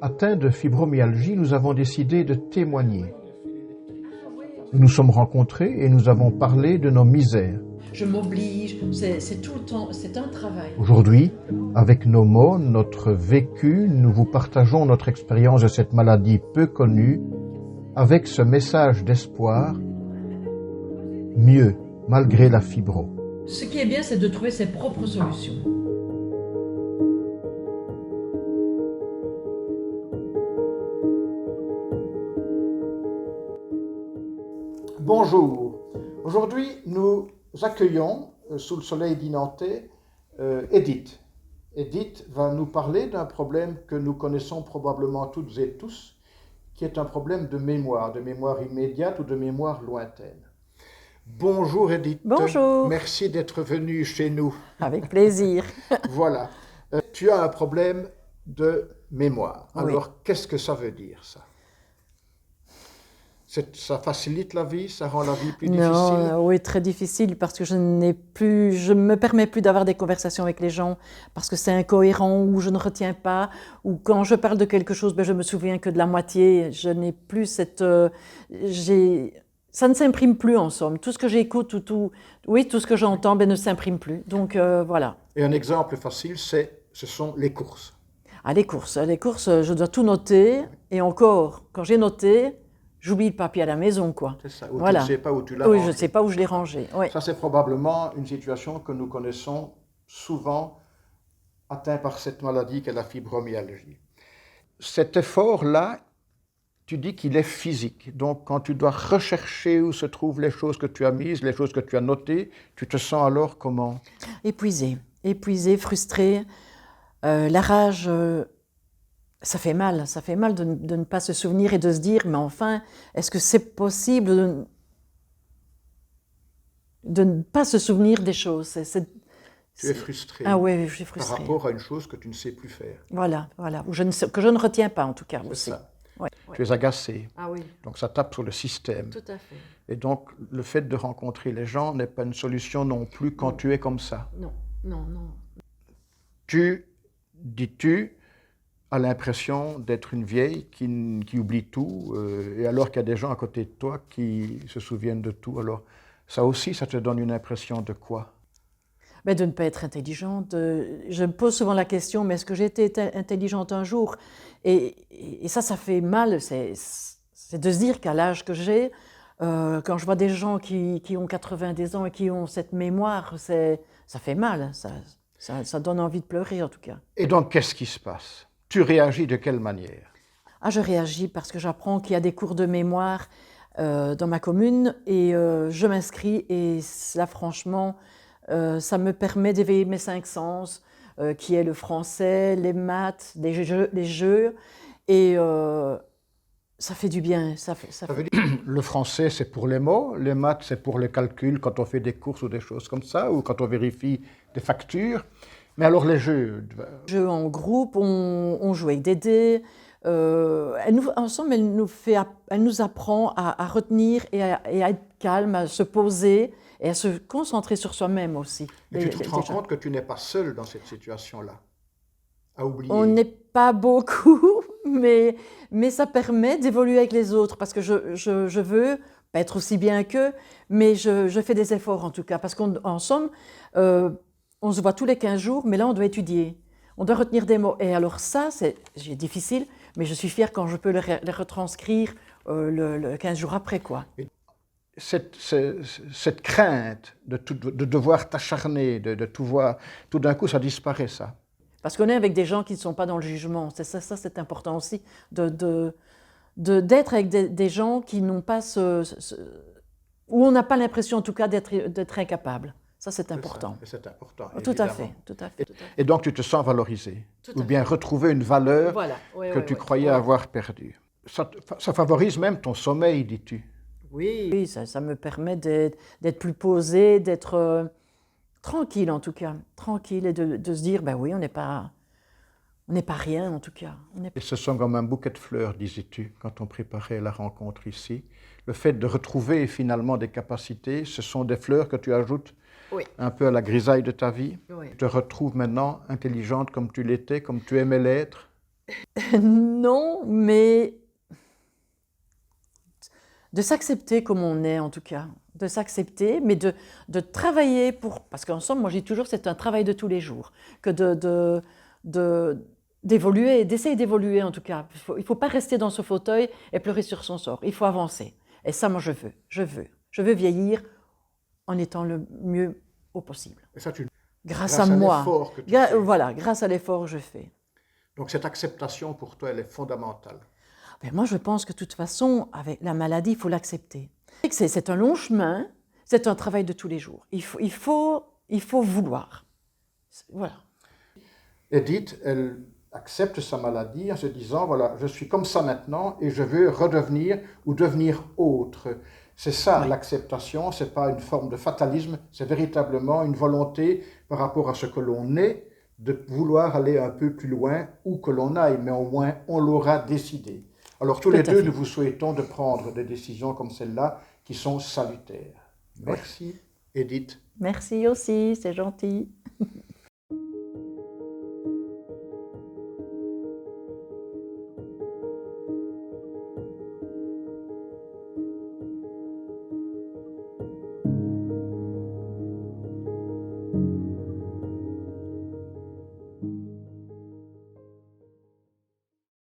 Atteints de fibromyalgie, nous avons décidé de témoigner. Nous nous sommes rencontrés et nous avons parlé de nos misères. Je m'oblige, c'est tout le temps, c'est un travail. Aujourd'hui, avec nos mots, notre vécu, nous vous partageons notre expérience de cette maladie peu connue, avec ce message d'espoir, mieux, malgré la fibro. Ce qui est bien, c'est de trouver ses propres solutions. Bonjour. Aujourd'hui, nous accueillons, sous le soleil dinantais, Edith. Edith va nous parler d'un problème que nous connaissons probablement toutes et tous, qui est un problème de mémoire immédiate ou de mémoire lointaine. Bonjour Edith. Bonjour. Merci d'être venue chez nous. Avec plaisir. Voilà. Tu as un problème de mémoire. Alors, oui. Qu'est-ce que ça veut dire, ça ? Ça facilite la vie, ça rend la vie plus difficile? Oui, très difficile, parce que je ne me permets plus d'avoir des conversations avec les gens, parce que c'est incohérent, ou je ne retiens pas, ou quand je parle de quelque chose, je me souviens que de la moitié. Je n'ai plus cette... Ça ne s'imprime plus, en somme. Tout ce que j'écoute, tout ce que j'entends, ne s'imprime plus. Donc, voilà. Et un exemple facile, ce sont les courses. Ah, les courses, je dois tout noter, et encore, quand j'ai noté... J'oublie le papier à la maison, quoi. C'est ça, ou voilà. Tu ne sais pas où tu l'as rangé. Oui, je ne sais pas où je l'ai rangé. Oui. Ça, c'est probablement une situation que nous connaissons souvent atteints par cette maladie qu'est la fibromyalgie. Cet effort-là, tu dis qu'il est physique. Donc, quand tu dois rechercher où se trouvent les choses que tu as mises, les choses que tu as notées, tu te sens alors comment? Épuisée, frustrée. La rage... Ça fait mal de ne pas se souvenir et de se dire, mais enfin, est-ce que c'est possible de ne pas se souvenir des choses? Tu es frustrée. Ah oui, je suis frustrée. Par rapport à une chose que tu ne sais plus faire. Voilà, ou que je ne retiens pas en tout cas aussi. C'est ça. Ouais. Tu es agacée. Ah oui. Donc ça tape sur le système. Tout à fait. Et donc le fait de rencontrer les gens n'est pas une solution non plus quand tu es comme ça. Non. Dis-tu, a l'impression d'être une vieille qui oublie tout, et alors qu'il y a des gens à côté de toi qui se souviennent de tout. Alors ça aussi, ça te donne une impression de quoi? De ne pas être intelligente. Je me pose souvent la question, mais est-ce que j'ai été intelligente un jour? Et ça fait mal, c'est de se dire qu'à l'âge que j'ai, quand je vois des gens qui ont 90 ans et qui ont cette mémoire, ça fait mal, ça donne envie de pleurer en tout cas. Et donc, qu'est-ce qui se passe? Tu réagis de quelle manière? Je réagis parce que j'apprends qu'il y a des cours de mémoire dans ma commune et je m'inscris et là franchement ça me permet d'éveiller mes 5 sens qui est le français, les maths, les jeux et ça fait du bien. Ça veut dire, le français c'est pour les mots, les maths c'est pour les calculs quand on fait des courses ou des choses comme ça ou quand on vérifie des factures. Mais alors les jeux? Jeux en groupe, on joue avec des dés. Ensemble, elle nous apprend à retenir et à être calme, à se poser et à se concentrer sur soi-même aussi. Mais tu te rends compte que tu n'es pas seule dans cette situation-là, à oublier? On n'est pas beaucoup, mais ça permet d'évoluer avec les autres parce que je veux pas être aussi bien qu'eux, mais je fais des efforts en tout cas parce qu'en somme, on se voit tous les 15 jours, mais là, on doit étudier. On doit retenir des mots. Et alors ça, c'est difficile, mais je suis fière quand je peux les retranscrire le 15 jours après, quoi. Cette crainte de devoir t'acharner, de tout voir, tout d'un coup, ça disparaît, ça. Parce qu'on est avec des gens qui ne sont pas dans le jugement. Ça c'est important aussi, d'être avec des gens qui n'ont pas où on n'a pas l'impression, en tout cas, d'être incapable. Ça, c'est important. C'est important, tout à fait. Et donc, tu te sens valorisé, ou bien retrouver une valeur que tu croyais avoir perdue. Ça favorise même ton sommeil, dis-tu? Oui, ça me permet d'être plus posée, d'être tranquille en tout cas, tranquille et de se dire, oui, on n'est pas rien en tout cas. Et ce sont comme un bouquet de fleurs, disais-tu, quand on préparait la rencontre ici. Le fait de retrouver finalement des capacités, ce sont des fleurs que tu ajoutes un peu à la grisaille de ta vie. Tu te retrouves maintenant intelligente comme tu l'étais, comme tu aimais l'être. Non, mais de s'accepter comme on est en tout cas, de s'accepter, mais de travailler pour... Parce qu'en somme, moi je dis toujours, c'est un travail de tous les jours, que d'évoluer, d'essayer d'évoluer en tout cas. Il faut pas rester dans ce fauteuil et pleurer sur son sort, il faut avancer. Et ça, moi je veux vieillir en étant le mieux au possible. Et ça, Grâce grâce à moi. l'effort que tu fais. Voilà, grâce à l'effort que je fais. Donc cette acceptation pour toi, elle est fondamentale. Mais moi, je pense que de toute façon, avec la maladie, il faut l'accepter. C'est un long chemin, c'est un travail de tous les jours. Il faut vouloir. Voilà. Edith, elle accepte sa maladie en se disant, voilà, je suis comme ça maintenant et je veux redevenir ou devenir autre. C'est ça, Oui. l'acceptation, ce n'est pas une forme de fatalisme, c'est véritablement une volonté par rapport à ce que l'on est, de vouloir aller un peu plus loin où que l'on aille, mais au moins on l'aura décidé. Alors tous Tout les à deux, fait. nous vous souhaitons de prendre des décisions comme celle-là qui sont salutaires. Merci, Edith. Merci aussi, c'est gentil.